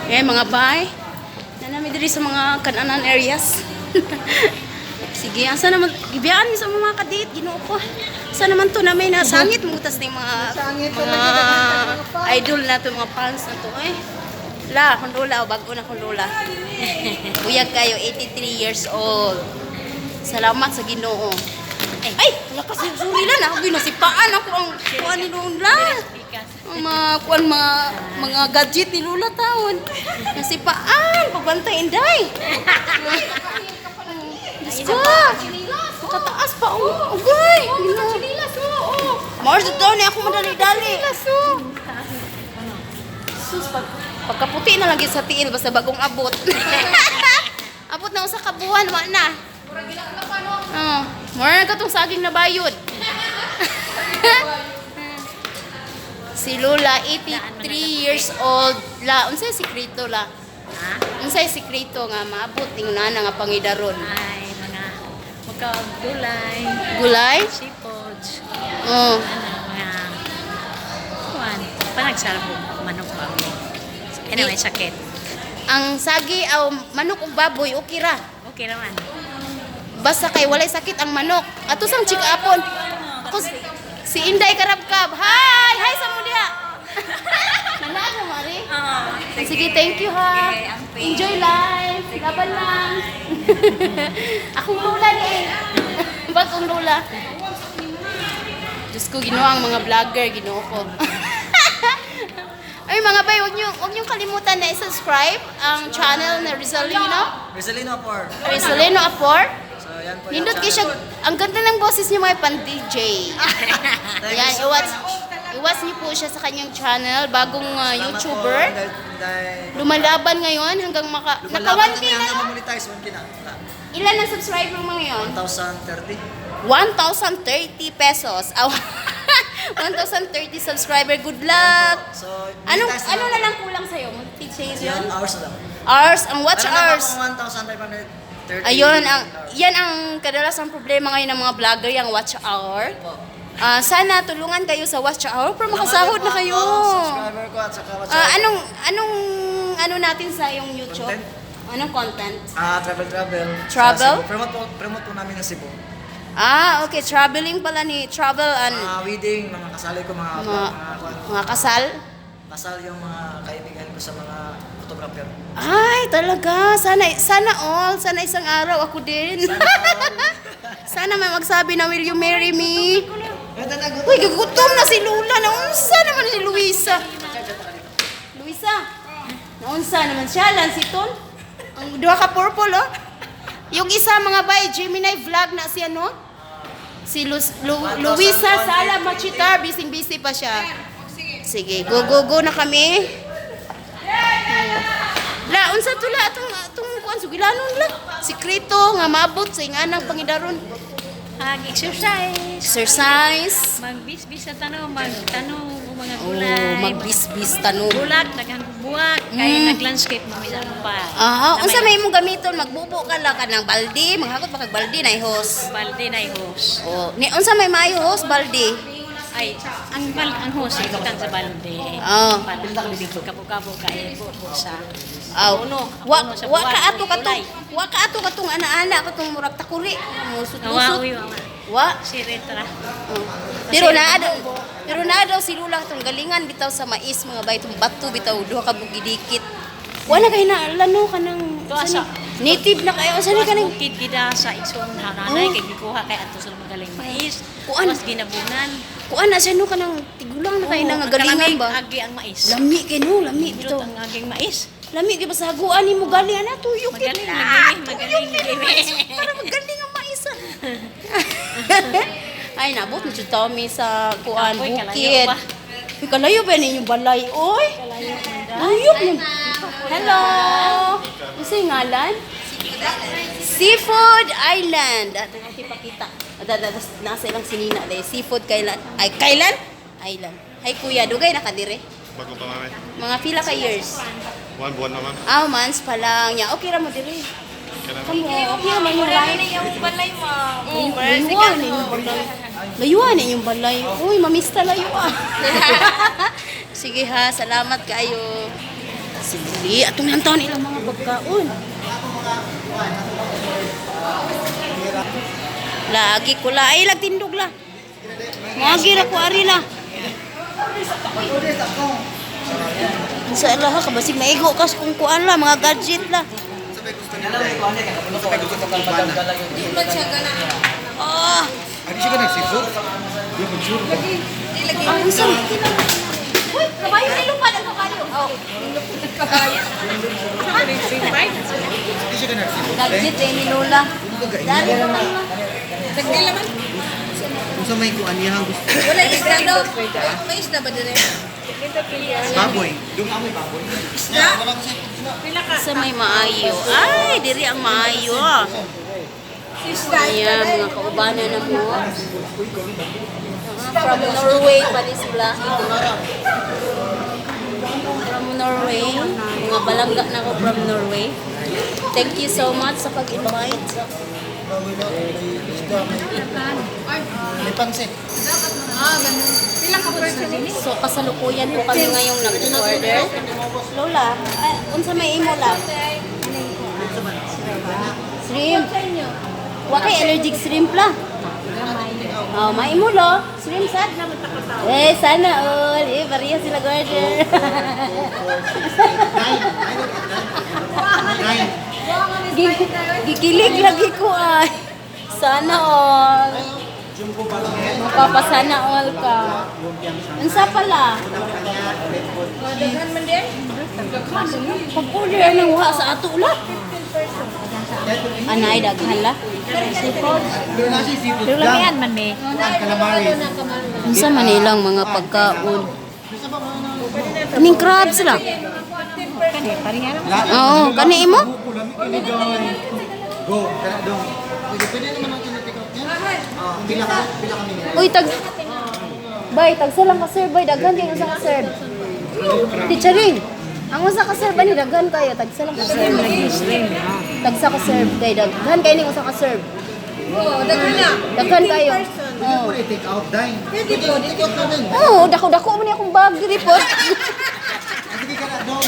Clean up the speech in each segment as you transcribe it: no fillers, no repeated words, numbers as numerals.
Eh, mga bay. Nanami diri sa mga kananan areas. Sige, asa naman, ibiyaan sa mga kadit, ginoo ko. Asa naman to na may nasangit, mutas ng mga idol na to, mga fans na to. Eh, la, kung lola, o bago na kung lola. Uyag kayo, 83 years old. Salamat sa ginoo. Ay, wala kasi suri lang. Ako ginasipaan ako ang kuhan ni Lola. Ang mga gadget ni Lola taon. Nasipaan, pagbantayin day. Diyos ko. Nakataas pa. Ugay. Mars daw niya ako madali-dali. Sus, pagkaputi na lagi sa tiil, basta bagong abot. Abot na sa kabuhan, wala na. Mura na katong saging na bayod. Si Lola, 83 years old. La, unsay sikreto la? Ha? Unsay sikreto nga maabot ning nana nga pangidaron? Ay, mga gulay. Gulay? Seafoods. Oh. Mga kuwan. Panagsarbo. Manok pa. Anyway, sakit. Ang sagi aw manok ug baboy okay ra. Okay naman. Basta kay walay sakit ang manok. Ato sang chikapon. Ako si Inday Karabkab. Hi! Hi sa mo diha. Nanaan mo mari? Sige, thank you ha. Enjoy life. Laban lang. Akong lula ni. Bagong lula. Diyos ko, ginoo ang mga vlogger, ginoo ko. Ay mga bay, huwag niyong kalimutan na i-subscribe ang channel na Rizalino. Rizalino Apor. Rizalino Apor. So, yan po Hindot kayo siya. Ang ganda ng boses niya mga pan-DJ. Ayan, iwas niyo po siya sa kanyang channel. Bagong YouTuber. Lumalaban ngayon hanggang naka 1K na yun. monetize 1K na. Ilan ang subscriber mo ngayon? 1,030. 1,030 pesos. 1,030 subscriber. Good luck. So, Ano monetize na lang kulang sa'yo? Mag-teach Yan, yun? hours na lang. Hours? Ang watch Meron na hours? akong 1,530. Ayun, yan ang kadalasang problema ngayon ng mga vlogger, yung watch hour. Sana tulungan kayo sa watch hour para makasahod na kayo. Subscriber ko at saka watch hour. Ano natin sa yung YouTube? Content? Anong content? Travel. Travel? Promote po namin ng Cebu. Okay, traveling pala ni Travel and Wedding, mga kasali ko, mga kasal. kasal yung mga kaibigan ko sa mga photographer. Ay, talaga. Sana isang araw ako din. Sana may magsabi na, will you marry me? Uy, gugutom na si Lola. Naunsa naman si Luisa. Luisa, naunsa naman siya. Lansiton. Ang dua ka purple, oh. Yung isa, mga bay, Gemini vlog na siya, no? Si Luisa Sala Machitar, busy pa siya. Sige, go na kami. La, unsa to la atong kuan sugilanon la. Sikreto nga maabot sa inganang pangidaron. Exercise. Magbis-bis sa tanong, magtanong mga Oh, gulay. magbisbis tanong. Bulak, nagbuwak. Kaya nag-landscape mo, may pa. Unsa may imong gamiton? Magbubo ka lang kanang balde, maghagot pa kag balde na hose. Balde na ihos. Oh, ni unsa may maayo hose balde? Ay, ang hose, ibutan sa balde. Oh. Para kabo-kabo kaya po sa... Wa ka ato katong ana-ana katong murag takuri. Musut-musut. Wa. Si Retra. Pero na daw si Lula tong galingan bitaw sa mais mga bay tong bato bitaw duha ka bugidikit. Wala kay na lano ka ng native na kayo sa ni kanang Bukid gida sa igsoon na nanay kay gikuha kay ato sa magaling mais. Kuan Mas ginabunan. kuan na siya no kanang tigulang na kay nga galingan ba? Agi ang mais. Lami kay no, lami Dito bitaw. ang aging mais. Lami gyud sa haguan nimo gali ana tuyok Magaling, magaling. para magaling ang mais. Ay nabot na jud mi sa kuan Apoy, kalayo bukid. ba? Uy, kalayo ba ninyong balay? Oy! Layok mo. Hello! Ano ngalan? Seafood Island. At ipakita. Nasa ilang sinina dahil. Seafood Kailan. Ay, Kailan? Island. Hay kuya, dugay na ka dire. Bago pa mami. Mga pila ka years. 1 buwan na ma'am. Months pa lang. Ya, okay ra mo dire. Kamu, okay ra man yung life. Layuan na yung balay. Layuan na yung balay. Uy, mamista layuan. Sige ha, salamat kayo. Sige, atong nantaw nilang mga pagkaon. Lagi ko la. Ay, tindog la. Lagi ra ko ari la. Sa Allah ka basig maigo kas kung kuan la mga gadget la. Ah, Adi siya ka nagsipot? ang sa. Uy, kabayo ni lupa ang kabayo. Oh. Adi siya ka nagsipot? Gadget ni Lola. Dali naman. Kung sa may kuan niya gusto. Wala isda daw. May isda ba din? Baboy. Doon amoy baboy. Sa may maayo. Ay, diri ang maayo. Ayan, mga kaubanan na mo. From Norway pa ni sila. From Norway. Mga balangga na ko from Norway. Thank you so much sa pag-invite. May pansit. So, kasalukuyan po kami ngayong nag-order. Lola, unsa may imo lang? Shrimp. Wa kay allergic shrimp la. Oh, may imo lo. Shrimp sad. Eh, sana all. Eh, bariya sila order. Gikilig lagi ko ay. Sana all. Magpapasana all ka. Unsa pala? Daghan man din. Pag-order nang wa sa ato la. Anay daghan la. Doon na siya seafood. Lulamian man me. Calamaris. Unsa man nilang mga pagkaon? Kaning crabs lang. Kani paringa lang. Oo, kani imo? Go, kana dong. Pwede naman ang tinitik out niya. Pila kami niya. Uy, Bay, tagsa lang ka sir, bay, daghan kayo sa ka sir. Teacherin. Ang usa ka sir ba ni daghan kayo, tagsa lang ka sir. Tagsa ka sir, kay daghan kayo ning usa ka sir. Oo, daghan na. Daghan kayo. Pwede po i-take out dine. Pwede po, take out na din. Oo, dako-dako man akong bag report. Sige ka na dong.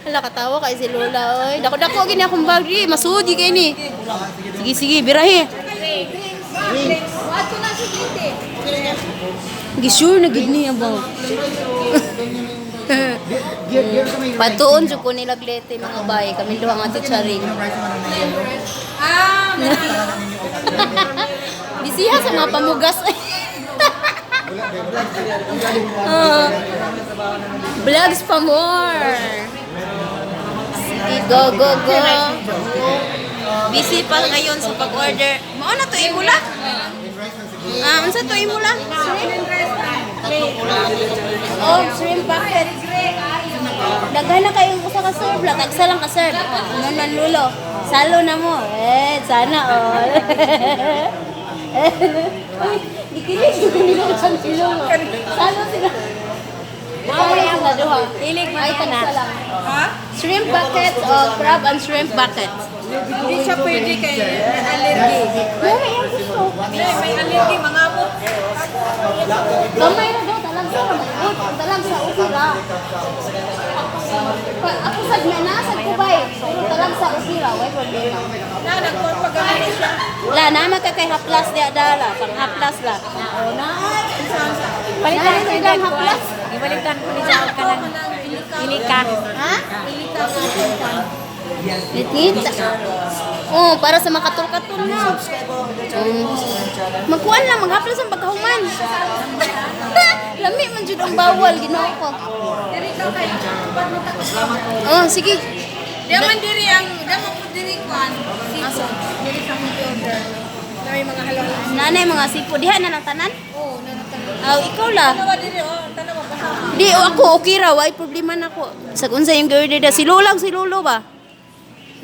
Hala, katawa kay si Lola, oy. Dako-dako gini akong bag di, masudi kay ni. Sige, sige, birahe. Wato na si Tite. Gisure na gid niya ba? Gear sa may Patuon jud ko nila glete mga bay, kami duha nga teacherin. Ah, Bisiha sa mga pamugas. Vlogs pa more. Sige, go, go, go. Busy pa ngayon sa pag-order. Mao na to imula? Unsa to imula? Oh, shrimp bucket. Daghan na kayong usa ka serve la, tagsa lang ka serve. Ano man lulo. Salo na mo. Eh, sana all. Uy, ikilig ko nila sa silo. Salo sila. Ay, ang laduha. Ilig ay tagsa lang. ha? Shrimp bucket o crab and shrimp bucket. Hindi siya pwede kay may allergy. May ang gusto. May allergy, mga po. Gamay na daw, talag sa ramay. Talag sa usira. Ako sad na nasad ko bay. Pero talag sa usira, way problema. Na, nagpapagano siya. La, naman ka kay haplas di adala. Pang haplas la. Oo na. Palitan ko Palitan lang haplas. Ibalikan ko ni sa ka ng ilika. Ha? Litita. Oh, para sa makatul-katul na. Magkuhan lang, maghaplas ang pagkahuman. Lami man jud ang bawal, ginoo ko. Oh, sige. Daman diri ang, daman po diri kwan. Siso. Diri sa mga order. Na may mga halo-halo. Nanay mga sipo, diha na lang tanan? Oo, nanatan. Aw, ikaw la. Tanawa diri, oh. Tanawa kasama. Di, ako, okay ra, why problema na ko. Sa unsa yung girl da, si Lolang, si Lolo ba?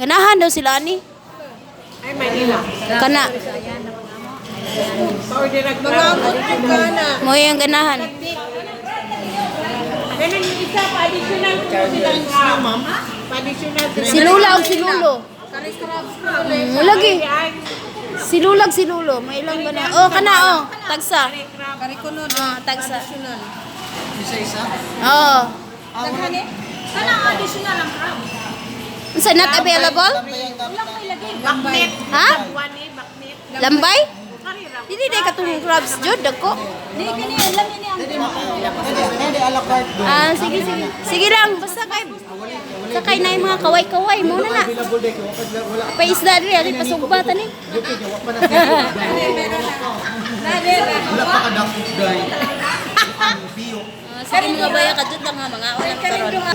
Ganahan daw sila ni. Ay, Manila. Kana, Pa-order ang mga amot yung kana. mo yung ganahan. Ganun yung isa, pa-additional po silang pa-additional. Si Lola o si Lolo. Kari-crabs na. Lagi. Si Lulag, si Lolo. May ilang ba na? Oh, kana oh. Tagsa. Kari-kunod. Ah, tagsa. Additional. Isa-isa. Oo. Daghani? Sana ang additional ang crab. Unsa not available? Baknet. Ha? Wani, baknet. Lambay? Karira. Dili day katong crabs jud dako. Di kini alam niya ang Hindi, ala carte doon. Ah, sige sige. Sige lang basta kay sakay na yung mga kaway-kaway mo na na. Available day ko. Wala. Pa isda diri ali pasugbatan ni. Dito, wala pa na. Wala pa kadakot, guys. Ang biyo. Sige mga baya kadto lang nga mga oras karon.